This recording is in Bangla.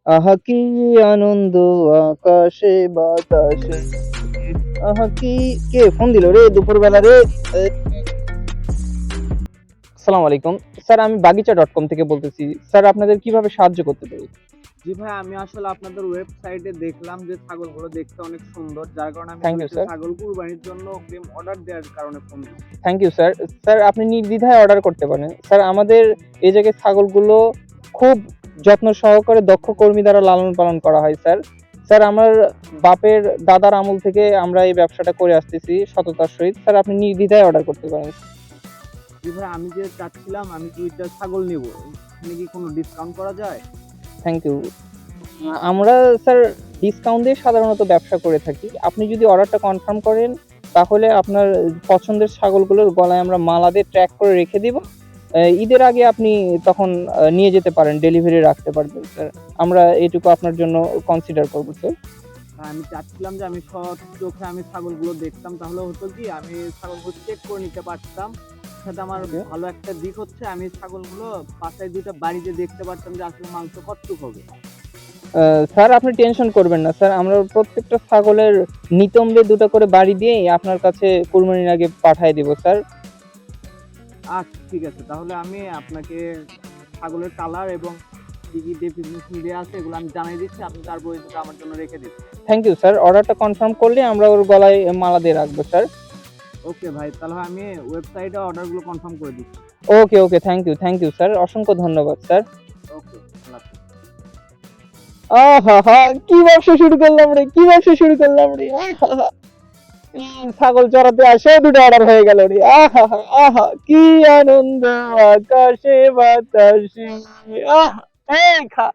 আহা কি আনন্দ আকাশে বাতাসে। আহা কি, কে ফোন দিল রে দুপুর বেলা রে? এ, আসসালামু আলাইকুম। স্যার আমি বাগিচা.com থেকে বলতেছি। স্যার আপনাদের কিভাবে সাহায্য করতে পারি? জি ভাই, আমি আসলে আপনাদের ওয়েবসাইটে দেখলাম যে ছাগলগুলো দেখতে অনেক সুন্দর, যার কারণে আমি থ্যাংক ইউ ২ টা স্যার। ছাগল কুরবানির জন্য অগ্রিম অর্ডার দেওয়ার কারণে ফোন দিচ্ছি। Thank you sir. স্যার আপনি নির্দ্বিধায় অর্ডার করতে পারেন। স্যার আমাদের এই জায়গায় ছাগলগুলো খুব যত্ন সহকারে দক্ষ কর্মী দ্বারা লালন পালন করা হয় স্যার। স্যার আমার বাপের দাদার আমল থেকে আমরা এই ব্যবসাটা করে আসতেছি সততার সহিত। স্যার আপনি নির্দ্বিধায় অর্ডার করতে পারেন। জি ভাই, আমি যে চাচ্ছিলাম আমি ২ টা ছাগল নিবো। এখানে কি কোনো ডিসকাউন্ট করা যায়? Thank you. আমরা স্যার ডিসকাউন্ট দিয়ে সাধারণত ব্যবসা করে থাকি। আপনি যদি অর্ডারটা কনফার্ম করেন, তাহলে আপনার পছন্দের ছাগলগুলোর গলায় আমরা মালা দিয়ে ট্যাগ করে রেখে দিব। ঈদের আগে আপনি তখন নিয়ে যেতে পারেন, ডেলিভারি রাখতে পারবেন স্যার। আমরা এটুকু আপনার জন্য কনসিডার করব স্যার। আমি চাচ্ছিলাম যে আমি চোখে আমি ছাগলগুলো দেখতাম, তাহলে হতো কি আমি ছাগলগুলো চেক করে নিতে পারতাম। সাথে আমার ওকে। ভালো একটা দিক হচ্ছে আমি ছাগলগুলো বাসায় ২ টা বাড়িতে দেখতে পারতাম যে আসলে মাংস কতটুক হবে। স্যার আপনি টেনশন করবেন না স্যার। আমরা প্রত্যেকটা ছাগলের নিতম্বে ২ টা করে বাড়ি দিয়েই আপনার কাছে কুরবানির আগে পাঠায় দিব স্যার। আচ্ছা ঠিক আছে। তাহলে আমি আপনাকে ছাগলের কালার এবং কি, কি ডেফিনিশন দেয়া আছে এগুলো আমি জানাই দিচ্ছি। আপনি তারপরে এটা আমার জন্য রেখে দিন। Thank you sir. অর্ডারটা কনফার্ম করলে আমরা ওর গলায় মালা দিয়ে রাখবো স্যার। ওকে ভাই, তাহলে আমি ওয়েবসাইটে অর্ডারগুলো কনফার্ম করে দিচ্ছি। Okay, okay. Thank you sir. অসংখ্য ধন্যবাদ স্যার। ওকে, আল্লাহ হাফেজ। আহাহা! কি ব্যবসা শুরু করলাম রে! কি ব্যবসা শুরু করলাম রে! আহাহা! ছাগল চড়াতে আসে ২ টা অর্ডার হয়ে গেল রে! আহাহা! আহা! কি আনন্দ আকাশে বাতাসে। আহা! এই খা।